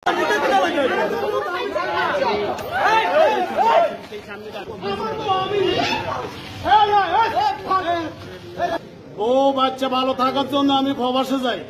ও বাচ্চা ভালো থাকার জন্য আমি প্রবাসে যাই।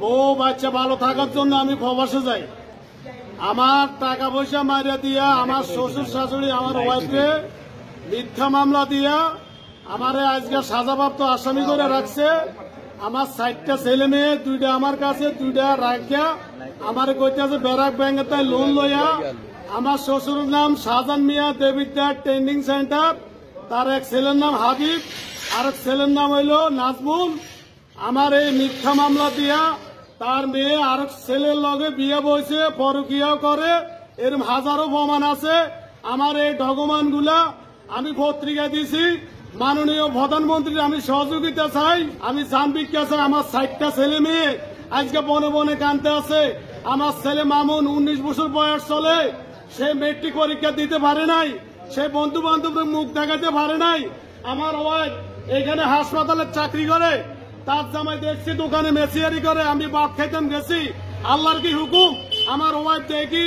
ও বাচ্চা ভালো থাকার জন্য আমি প্রবাসে যাই। আমার টাকা পয়সা মারিয়া দিয়া আমার শ্বশুর শাশুড়ি আমার ওয়াইফকে মিথ্যা মামলা দিয়া আমারে আজকে সাজাপ্রাপ্ত আসামি করে রাখছে। আমার 60টা ছেলে মেয়ে, 2টা আমার কাছে, 2টা রাখিয়া আমারে কইতেছে ব্যারাক ব্যাংকে তাই লোন লইয়া। আমার শ্বশুরের নাম শাহজাহান মিয়া, দেবিদ্যার ট্রেনিং সেন্টার। তার এক ছেলের নাম হাবিব, আর এক ছেলের নাম হইল নাজমুল। আমার এই মিথ্যা মামলা দিয়া তার মেয়ে আর ছেলের লগে বিয়ে বইছে, পরকিয়াও করে, এরকম হাজারো প্রমাণ আছে। আমার এই ডকুমেন্টগুলা আমি পত্রিকায় দিছি। মাননীয় প্রধানমন্ত্রীর আমি সহযোগিতা চাই। আমি জানবিজ্ঞা চাই। আমার 60টা ছেলে মেয়ে আজকে বনে বনে কানতে আছে। আমার ছেলে মামুন 19 বছর বয়স চলে, সে মেট্রিক পরীক্ষা দিতে পারে নাই, সে বন্ধু বান্ধবের মুখ দেখাতে পারে নাই। আমার ওয়াইফ এখানে হাসপাতালে চাকরি করে, তার জামাই দেখছি দোকানে মেসিয়ারি করে। আমি ভাত খাইতাম গেছি, আল্লাহর কি হুকুম আমার ওয়াইফ দেখি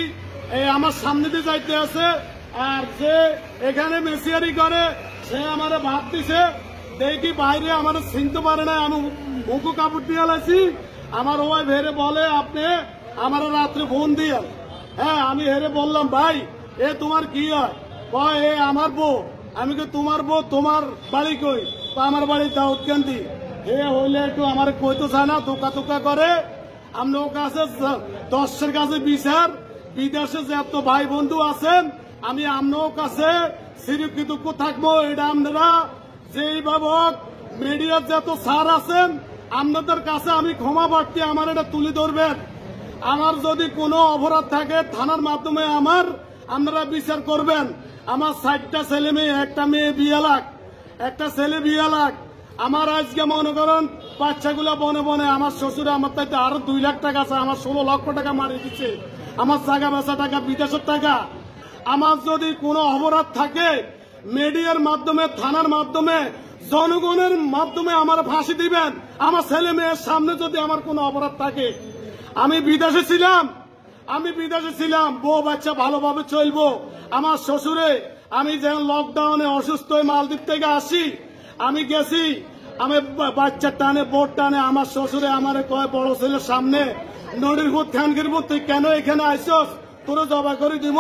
আমার সামনে দিয়ে যাইতে আছে, আর সে এখানে মেসিয়ারি করে, সে আমার ভাত দিছে দেখি বাইরে আমার চিনতে পারে না। আমি মুখো কাপড় দিয়ে লাইছি। আমার ওয়াইফ হেরে বলে আপনি আমার রাত্রে ফোন দিয়ে। হ্যাঁ, আমি হেরে বললাম ভাই এ তোমার কি হয়? কয় এ আমার বউ। আমি কি তোমার বউ? তোমার বাড়ি কই? তো আমার বাড়ি দাউদকান্দি। এ হইলে একটু আমার কইতে চায় না, ধোকা ধোকা করে। আপনার কাছে 10-এর কাছে বিচার, বিদেশে যত ভাই বন্ধু আছেন আমি আপনার কাছে চিরকৃতজ্ঞ থাকবো। এটা আপনারা যেইভাবে মিডিয়ার যত স্যার আছেন আপনাদের কাছে আমি ক্ষমা প্রার্থী, আমার এটা তুলে ধরবেন। আমার যদি কোনো অপরাধ থাকে থানার মাধ্যমে আপনারা বিচার করবেন। আমার 60টা ছেলে মেয়ে, একটা মেয়ে 20 লাখ, একটা ছেলে 20 লাখ। আমার আজকে মনে করেন বাচ্চাগুলা বনে বনে, আমার শ্বশুরে আমার তাইতে আরো 2 লাখ টাকা আছে, আমার 16 লক্ষ টাকা মারি দিচ্ছে, আমার জায়গা বেচা টাকা, বিদেশের টাকা। আমার যদি কোনো অপরাধ থাকে মিডিয়ার মাধ্যমে, থানার মাধ্যমে, জনগণের মাধ্যমে আমার ফাঁসি দিবেন। আমার ছেলে মেয়ের সামনে যদি আমার কোনো অপরাধ থাকে, আমি বিদেশে ছিলাম, বউ বাচ্চা ভালোভাবে চলবো। আমার শ্বশুরে আমি যেন লকডাউনে অসুস্থ হয়ে মালদ্বীপ থেকে আসি, আমি গেছি, আমি বাচ্চার টানে বোট টানে আমার শ্বশুরে আমার কয় বড় ছেলের সামনে নদীর ভূত খানগির ভূত তুই কেন এখানে আইসস, তোরে জবা করে দিব।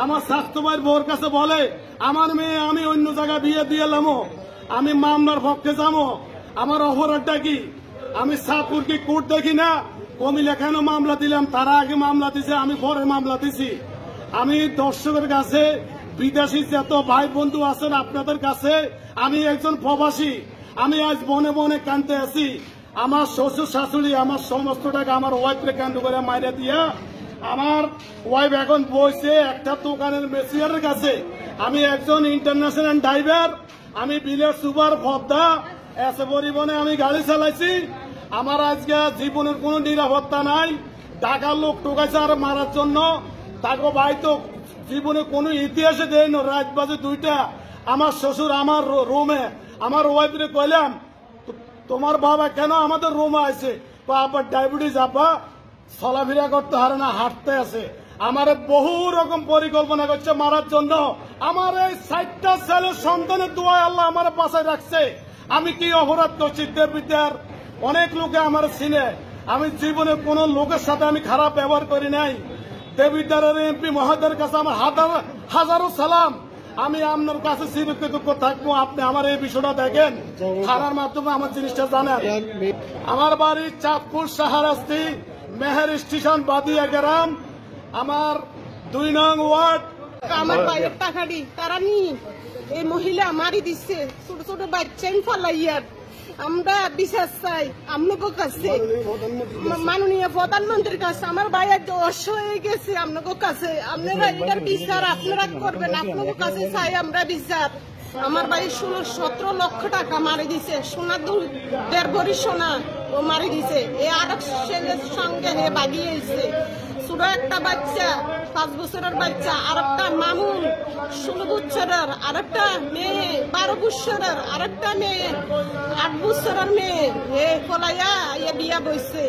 আমার স্বাস্থ্য ভাইয়ের বউর কাছে বলে আমার মেয়ে আমি অন্য জায়গায় বিয়ে দিয়ে এলামো, আমি মামলার পক্ষে যাবো। আমার অপরাধটা কি? আমি সাতপুর কি কোর্ট দেখি না? কমিলে কেন মামলা দিলাম? তারা আগে মামলা দিছে, আমি পরে মামলা দিছি। আমি দর্শকের কাছে, বিদেশি যত ভাই বন্ধু আছেন আপনাদের কাছে, আমি একজন প্রবাসী, আমি আজ বনে বনে কানতে আছি। আমার শ্বশুর শাশুড়ি আমার সমস্ত টাকা আমার ওয়াইফকে কান্ড করে মাইরে দিয়া, আমার ওয়াইফ এখন বইছে একটা দোকানের মেসিয়ারের কাছে। আমি একজন ইন্টারন্যাশনাল ড্রাইভার, আমি বিলের সুপার পদ্মা এসে পরিবহনে আমি গাড়ি চালাইছি। আমার আজকে জীবনের কোনো নিরাপত্তা নাই। ঢাকার লোক টোকাইছে আর মারার জন্য। তাকে ভাই তো জীবনে কোনো ইতিহাসে দেয় না। রাত বাজে 2টা, আমার শ্বশুর আমার রুমে, আমার ওয়াইফরে কইলাম তোমার বাবা কেন আমাদের রুমে আছে? আবার ডায়াবেটিস, আপা চলাফেরা করতে হারে না, হাঁটতে আছে। আমার বহু রকম পরিকল্পনা করছে মারার জন্য। আমার এই 60টা ছেলের সন্তানের দোয়ায় আল্লাহ আমার বাসায় রাখছে। আমি কি অপরাধ করছি? দেববিদ্যার অনেক লোকে আমার চিনে, আমি জীবনে কোন লোকের সাথে আমি খারাপ ব্যবহার করি নাই। দেববিদ্যারের এমপি মহোদয়ের কাছে আমার হাজারো সালাম। আমি আপনার কাছে চিরকৃতজ্ঞ থাকবো। আপনি আমার এই বিষয়টা দেখেন, থানার মাধ্যমে আমার জিনিসটা জানেন। আমার বাড়ি চাঁদপুর শাহরাস্তি, মেহের স্টেশন, বাদিয়া গ্রাম। আমার 2 নং ওয়ার্ড আমার ভাইয়ের টাকাটি তারা নি এই মহিলা মারি দিচ্ছে ছোট ছোট বাচ্চা ফালাইয়ার আমরা বিশ্বাস চাই আপনাদের কাছে মাননীয় প্রধানমন্ত্রীর কাছে আমার ভাইয়ের দোষ হয়ে গেছে আপনাদের কাছে আপনারা এটার বিচার আপনারা করবেন আপনাদের কাছে চাই আমরা বিচার আমার ভাই 16-17 লক্ষ টাকা মারি দিছে সোনা 1.5 ভরি সোনা ও মারি দিছে এ আরেক ছেলের সঙ্গে হে বাগিয়েছে ছোট একটা বাচ্চা 5 বছরের বাচ্চা আর একটা মামুন 16 বছরের আর একটা মেয়ে 12 বছরের আর একটা মেয়ে 8 বছরের মেয়ে এ কলাইয়া বিয়া বইছে।